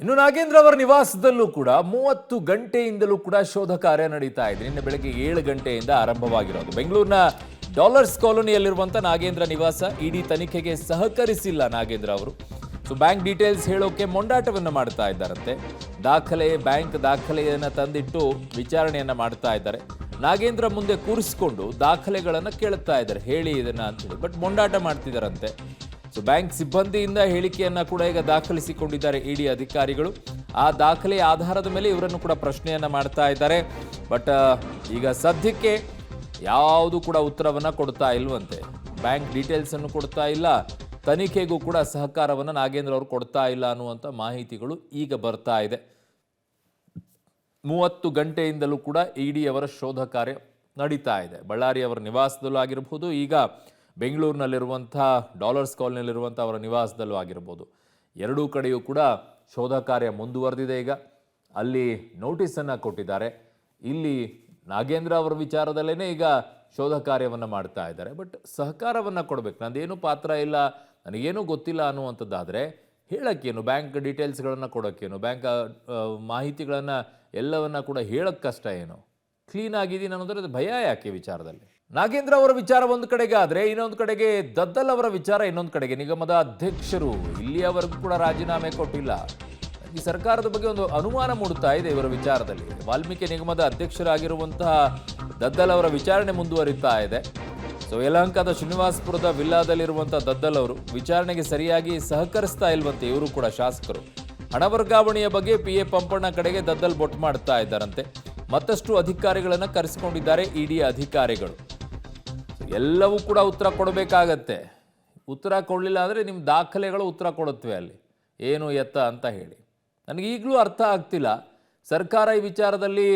ಇನ್ನು ನಾಗೇಂದ್ರ ಅವರ ನಿವಾಸದಲ್ಲೂ ಕೂಡ 30 ಗಂಟೆಯಿಂದಲೂ ಕೂಡ ಶೋಧ ಕಾರ್ಯ ನಡೀತಾ ಇದೆ. ನಿನ್ನೆ ಬೆಳಗ್ಗೆ 7 ಗಂಟೆಯಿಂದ ಆರಂಭವಾಗಿರೋದು. ಬೆಂಗಳೂರಿನ ಡಾಲರ್ಸ್ ಕಾಲೋನಿಯಲ್ಲಿರುವಂಥ ನಾಗೇಂದ್ರ ನಿವಾಸ ಇಡಿ ತನಿಖೆಗೆ ಸಹಕರಿಸಿಲ್ಲ ನಾಗೇಂದ್ರ ಅವರು. ಬ್ಯಾಂಕ್ ಡೀಟೇಲ್ಸ್ ಹೇಳೋಕೆ ಮೊಂಡಾಟವನ್ನು ಮಾಡ್ತಾ ಇದ್ದಾರಂತೆ. ಬ್ಯಾಂಕ್ ದಾಖಲೆಯನ್ನು ತಂದಿಟ್ಟು ವಿಚಾರಣೆಯನ್ನ ಮಾಡ್ತಾ ಇದ್ದಾರೆ. ನಾಗೇಂದ್ರ ಮುಂದೆ ಕೂರಿಸಿಕೊಂಡು ದಾಖಲೆಗಳನ್ನು ಕೇಳುತ್ತಾ ಇದ್ದಾರೆ, ಹೇಳಿ ಇದನ್ನ ಅಂತೇಳಿ. ಬಟ್ ಮೊಂಡಾಟ ಮಾಡ್ತಿದ್ದಾರಂತೆ. ಬ್ಯಾಂಕ್ ಸಿಬ್ಬಂದಿಯಿಂದ ಹೇಳಿಕೆಯನ್ನ ಕೂಡ ಈಗ ದಾಖಲಿಸಿಕೊಂಡಿದ್ದಾರೆ ಇಡಿ ಅಧಿಕಾರಿಗಳು. ಆ ದಾಖಲೆಯ ಆಧಾರದ ಮೇಲೆ ಇವರನ್ನು ಕೂಡ ಪ್ರಶ್ನೆಯನ್ನ ಮಾಡ್ತಾ ಇದ್ದಾರೆ. ಬಟ್ ಈಗ ಸದ್ಯಕ್ಕೆ ಯಾವುದು ಕೂಡ ಉತ್ತರವನ್ನ ಕೊಡ್ತಾ ಇಲ್ವಂತೆ. ಬ್ಯಾಂಕ್ ಡೀಟೇಲ್ಸ್ ಅನ್ನು ಕೊಡ್ತಾ ಇಲ್ಲ, ತನಿಖೆಗೂ ಕೂಡ ಸಹಕಾರವನ್ನು ನಾಗೇಂದ್ರ ಅವರು ಕೊಡ್ತಾ ಇಲ್ಲ ಅನ್ನುವಂಥ ಮಾಹಿತಿಗಳು ಈಗ ಬರ್ತಾ ಇದೆ. 30 ಗಂಟೆಯಿಂದಲೂ ಕೂಡ ಇಡಿ ಅವರ ಶೋಧ ಕಾರ್ಯ ನಡೀತಾ ಇದೆ. ಬಳ್ಳಾರಿ ಅವರ ನಿವಾಸದಲ್ಲೂ ಆಗಿರಬಹುದು, ಈಗ ಬೆಂಗಳೂರಿನಲ್ಲಿರುವಂಥ ಡಾಲರ್ಸ್ ಕಾಲೋನಿಯಲ್ಲಿರುವಂಥ ಅವರ ನಿವಾಸದಲ್ಲೂ ಆಗಿರ್ಬೋದು. ಎರಡೂ ಕಡೆಯೂ ಕೂಡ ಶೋಧ ಕಾರ್ಯ ಮುಂದುವರೆದಿದೆ. ಈಗ ಅಲ್ಲಿ ನೋಟಿಸನ್ನು ಕೊಟ್ಟಿದ್ದಾರೆ. ಇಲ್ಲಿ ನಾಗೇಂದ್ರ ಅವರ ವಿಚಾರದಲ್ಲೇ ಈಗ ಶೋಧ ಕಾರ್ಯವನ್ನು ಮಾಡ್ತಾ ಇದ್ದಾರೆ. ಬಟ್ ಸಹಕಾರವನ್ನು ಕೊಡಬೇಕು. ನಂದೇನು ಪಾತ್ರ ಇಲ್ಲ, ನನಗೇನೂ ಗೊತ್ತಿಲ್ಲ ಅನ್ನುವಂಥದ್ದಾದರೆ ಹೇಳೋಕ್ಕೇನು, ಬ್ಯಾಂಕ್ ಡೀಟೇಲ್ಸ್ಗಳನ್ನು ಕೊಡೋಕ್ಕೇನು, ಬ್ಯಾಂಕ್ ಮಾಹಿತಿಗಳನ್ನು ಎಲ್ಲವನ್ನ ಕೂಡ ಹೇಳೋಕ್ಕೆ ಕಷ್ಟ ಏನು, ಕ್ಲೀನ್ ಆಗಿದ್ದೀನಿ ಅನ್ನೋದ್ರ ಭಯ ಯಾಕೆ ವಿಚಾರದಲ್ಲಿ? ನಾಗೇಂದ್ರ ಅವರ ವಿಚಾರ ಒಂದು ಕಡೆಗೆ ಆದರೆ, ಇನ್ನೊಂದು ಕಡೆಗೆ ದದ್ದಲ್ ಅವರ ವಿಚಾರ ಇನ್ನೊಂದು ಕಡೆಗೆ. ನಿಗಮದ ಅಧ್ಯಕ್ಷರು ಇಲ್ಲಿಯವರೆಗೂ ಕೂಡ ರಾಜೀನಾಮೆ ಕೊಟ್ಟಿಲ್ಲ. ಈ ಸರ್ಕಾರದ ಬಗ್ಗೆ ಒಂದು ಅನುಮಾನ ಮೂಡುತ್ತಾ ಇದೆ ಇವರ ವಿಚಾರದಲ್ಲಿ. ವಾಲ್ಮೀಕಿ ನಿಗಮದ ಅಧ್ಯಕ್ಷರಾಗಿರುವಂತಹ ದದ್ದಲ್ ಅವರ ವಿಚಾರಣೆ ಮುಂದುವರಿತಾ ಇದೆ. ಯಲಹಂಕದ ಶ್ರೀನಿವಾಸಪುರದ ವಿಲ್ಲಾದಲ್ಲಿರುವಂತಹ ದದ್ದಲ್ ಅವರು ವಿಚಾರಣೆಗೆ ಸರಿಯಾಗಿ ಸಹಕರಿಸ್ತಾ ಇಲ್ವಂತೆ. ಇವರು ಕೂಡ ಶಾಸಕರು ಹಣ ವರ್ಗಾವಣೆಯ ಬಗ್ಗೆ PA ಪಂಪಣ್ಣ ಕಡೆಗೆ ದದ್ದಲ್ ಬೊಟ್ಟು ಮಾಡ್ತಾ ಇದ್ದಾರಂತೆ. ಮತ್ತಷ್ಟು ಅಧಿಕಾರಿಗಳನ್ನು ಕರೆಸಿಕೊಂಡಿದ್ದಾರೆ ಇಡಿ ಅಧಿಕಾರಿಗಳು. ಎಲ್ಲವೂ ಕೂಡ ಉತ್ತರ ಕೊಡಬೇಕಾಗತ್ತೆ. ಉತ್ತರ ಕೊಡಲಿಲ್ಲ ಅಂದರೆ ನಿಮ್ಮ ದಾಖಲೆಗಳು ಉತ್ತರ ಕೊಡುತ್ತವೆ ಅಲ್ಲಿ ಏನು ಎತ್ತ ಅಂತ ಹೇಳಿ. ನನಗೆ ಈಗಲೂ ಅರ್ಥ ಆಗ್ತಿಲ್ಲ. ಸರ್ಕಾರ ಈ ವಿಚಾರದಲ್ಲಿ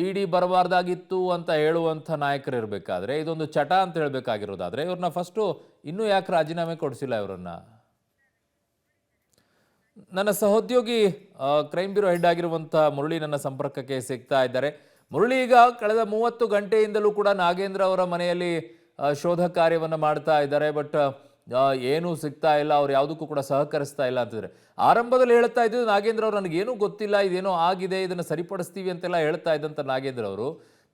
ಇಡಿ ಬರಬಾರ್ದಾಗಿತ್ತು ಅಂತ ಹೇಳುವಂಥ ನಾಯಕರು ಇರಬೇಕಾದ್ರೆ, ಇದೊಂದು ಚಟ ಅಂತ ಹೇಳಬೇಕಾಗಿರೋದಾದರೆ ಇವ್ರನ್ನ ಫಸ್ಟು ಇನ್ನೂ ಯಾಕೆ ರಾಜೀನಾಮೆ ಕೊಡಿಸಿಲ್ಲ ಇವರನ್ನ? ನನ್ನ ಸಹೋದ್ಯೋಗಿ ಕ್ರೈಮ್ ಬ್ಯೂರೋ ಹೆಡ್ ಆಗಿರುವಂಥ ಮುರಳಿ ನನ್ನ ಸಂಪರ್ಕಕ್ಕೆ ಸಿಗ್ತಾ ಇದ್ದಾರೆ. ಮುರಳಿ, ಈಗ ಕಳೆದ 30 ಗಂಟೆಯಿಂದಲೂ ಕೂಡ ನಾಗೇಂದ್ರ ಅವರ ಮನೆಯಲ್ಲಿ ಶೋಧ ಕಾರ್ಯವನ್ನು ಮಾಡ್ತಾ ಇದ್ದಾರೆ. ಬಟ್ ಏನೂ ಸಿಗ್ತಾ ಇಲ್ಲ, ಅವ್ರು ಯಾವುದಕ್ಕೂ ಕೂಡ ಸಹಕರಿಸ್ತಾ ಇಲ್ಲ ಅಂತಿದ್ರೆ. ಆರಂಭದಲ್ಲಿ ಹೇಳ್ತಾ ಇದ್ದು ನಾಗೇಂದ್ರ ಅವರು ನನಗೇನೂ ಗೊತ್ತಿಲ್ಲ, ಇದೇನೋ ಆಗಿದೆ, ಇದನ್ನು ಸರಿಪಡಿಸ್ತೀವಿ ಅಂತೆಲ್ಲ ಹೇಳ್ತಾ ಇದ್ದಂಥ ನಾಗೇಂದ್ರ ಅವರು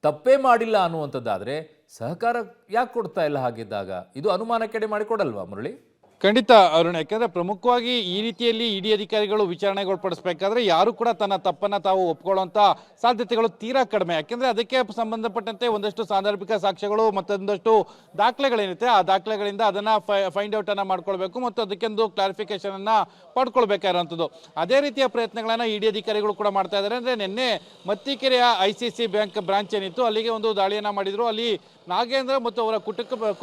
ತಪ್ಪೇ ಮಾಡಿಲ್ಲ ಅನ್ನುವಂಥದ್ದಾದರೆ ಸಹಕಾರ ಯಾಕೆ ಕೊಡ್ತಾ ಇಲ್ಲ? ಹಾಗಿದ್ದಾಗ ಇದು ಅನುಮಾನಕ್ಕೆ ಮಾಡಿಕೊಡಲ್ವಾ ಮುರಳಿ? ಖಂಡಿತ ಅರುಣ್, ಯಾಕಂದ್ರೆ ಪ್ರಮುಖವಾಗಿ ಈ ರೀತಿಯಲ್ಲಿ ಇಡಿ ಅಧಿಕಾರಿಗಳು ವಿಚಾರಣೆಗೊಳಪಡಿಸಬೇಕಾದ್ರೆ ಯಾರು ಕೂಡ ತನ್ನ ತಪ್ಪನ್ನ ತಾವು ಒಪ್ಕೊಳ್ಳುವಂತ ಸಾಧ್ಯತೆಗಳು ತೀರಾ ಕಡಿಮೆ. ಯಾಕೆಂದ್ರೆ ಅದಕ್ಕೆ ಸಂಬಂಧಪಟ್ಟಂತೆ ಒಂದಷ್ಟು ಸಾಂದರ್ಭಿಕ ಸಾಕ್ಷ್ಯಗಳು ಮತ್ತೊಂದಷ್ಟು ದಾಖಲೆಗಳೇನಿದೆ ಆ ದಾಖಲೆಗಳಿಂದ ಅದನ್ನ ಫೈಂಡ್ ಔಟ್ ಅನ್ನ ಮಾಡ್ಕೊಳ್ಬೇಕು ಮತ್ತು ಅದಕ್ಕೊಂದು ಕ್ಲಾರಿಫಿಕೇಶನ್ ಅನ್ನ ಪಡ್ಕೊಳ್ಬೇಕಾಗಿರುವಂಥದ್ದು. ಅದೇ ರೀತಿಯ ಪ್ರಯತ್ನಗಳನ್ನ ಇಡಿ ಅಧಿಕಾರಿಗಳು ಕೂಡ ಮಾಡ್ತಾ ಇದ್ದಾರೆ. ಅಂದ್ರೆ ನಿನ್ನೆ ಮತ್ತಿಕೆರೆಯ ICC ಬ್ಯಾಂಕ್ ಬ್ರಾಂಚ್ ಏನಿತ್ತು ಅಲ್ಲಿಗೆ ಒಂದು ದಾಳಿಯನ್ನ ಮಾಡಿದ್ರು. ಅಲ್ಲಿ ನಾಗೇಂದ್ರ ಮತ್ತು ಅವರ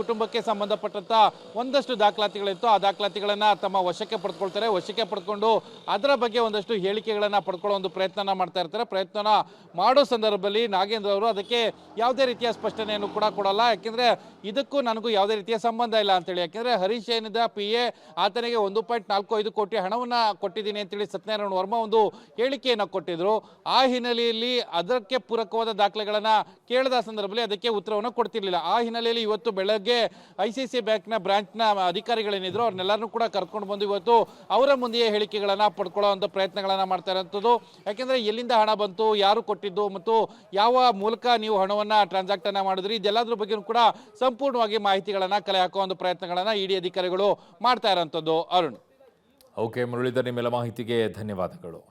ಕುಟುಂಬಕ್ಕೆ ಸಂಬಂಧಪಟ್ಟಂತ ಒಂದಷ್ಟು ದಾಖಲಾತಿಗಳಿತ್ತು. ಆ ದಾಖಲಾತಿಗಳನ್ನ ತಮ್ಮ ವಶಕ್ಕೆ ಪಡೆದುಕೊಳ್ತಾರೆ. ವಶಕ್ಕೆ ಪಡೆದುಕೊಂಡು ಅದರ ಬಗ್ಗೆ ಒಂದಷ್ಟು ಹೇಳಿಕೆಗಳನ್ನ ಪಡ್ಕೊಳ್ಳೋ ಒಂದು ಪ್ರಯತ್ನ ಮಾಡ್ತಾ ಇರ್ತಾರೆ. ಪ್ರಯತ್ನ ಮಾಡೋ ಸಂದರ್ಭದಲ್ಲಿ ನಾಗೇಂದ್ರ ಅವರು ಅದಕ್ಕೆ ಯಾವುದೇ ರೀತಿಯ ಸ್ಪಷ್ಟನೆಯನ್ನು ಕೂಡ ಕೊಡಲ್ಲ. ಯಾಕೆಂದ್ರೆ ಇದಕ್ಕೂ ನನಗೂ ಯಾವುದೇ ರೀತಿಯ ಸಂಬಂಧ ಇಲ್ಲ ಅಂತೇಳಿ. ಯಾಕೆಂದ್ರೆ ಹರೀಶ್ ಏನಿದೆ PA ಆತನಿಗೆ 1.45 ಕೋಟಿ ಹಣವನ್ನ ಕೊಟ್ಟಿದ್ದೀನಿ ಅಂತೇಳಿ ಸತ್ಯನಾರಾಯಣ ವರ್ಮಾ ಒಂದು ಹೇಳಿಕೆಯನ್ನು ಕೊಟ್ಟಿದ್ರು. ಆ ಹಿನ್ನೆಲೆಯಲ್ಲಿ ಅದಕ್ಕೆ ಪೂರಕವಾದ ದಾಖಲೆಗಳನ್ನ ಕೇಳಿದ ಸಂದರ್ಭದಲ್ಲಿ ಅದಕ್ಕೆ ಉತ್ತರವನ್ನು ಕೊಡ್ತಿರ್ಲಿಲ್ಲ. ಆ ಹಿನ್ನೆಲೆಯಲ್ಲಿ ಇವತ್ತು ಬೆಳಗ್ಗೆ ICC ಬ್ಯಾಂಕ್ನ ಬ್ರಾಂಚ್ನ ಅಧಿಕಾರಿಗಳೇನಿದ್ರು ಅವ್ರನ್ನೆಲ್ಲರೂ ಕೂಡ ಕರ್ಕೊಂಡು ಬಂದು ಇವತ್ತು ಅವರ ಮುಂದೆಯೇ ಹೇಳಿಕೆಗಳನ್ನ ಪಡ್ಕೊಳ್ಳುವಂಥ ಪ್ರಯತ್ನಗಳನ್ನ ಮಾಡ್ತಾ ಇರೋಂಥದ್ದು. ಯಾಕೆಂದ್ರೆ ಎಲ್ಲಿಂದ ಹಣ ಬಂತು, ಯಾರು ಕೊಟ್ಟಿದ್ದು ಮತ್ತು ಯಾವ ಮೂಲಕ ನೀವು ಹಣವನ್ನ ಟ್ರಾನ್ಸಾಕ್ಟ್ ಅನ್ನ ಮಾಡಿದ್ರಿ, ಇದೆಲ್ಲದ್ರ ಬಗ್ಗೆ ಕೂಡ ಸಂಪೂರ್ಣವಾಗಿ ಮಾಹಿತಿಗಳನ್ನ ಕಲೆ ಹಾಕುವ ಒಂದು ಪ್ರಯತ್ನಗಳನ್ನ ಇಡಿ ಅಧಿಕಾರಿಗಳು ಮಾಡ್ತಾ ಇರೋಂಥದ್ದು. ಅರುಣ್. ಓಕೆ ಮುರಳೀಧರ್, ನಿಮ್ಮೆಲ್ಲ ಮಾಹಿತಿಗೆ ಧನ್ಯವಾದಗಳು.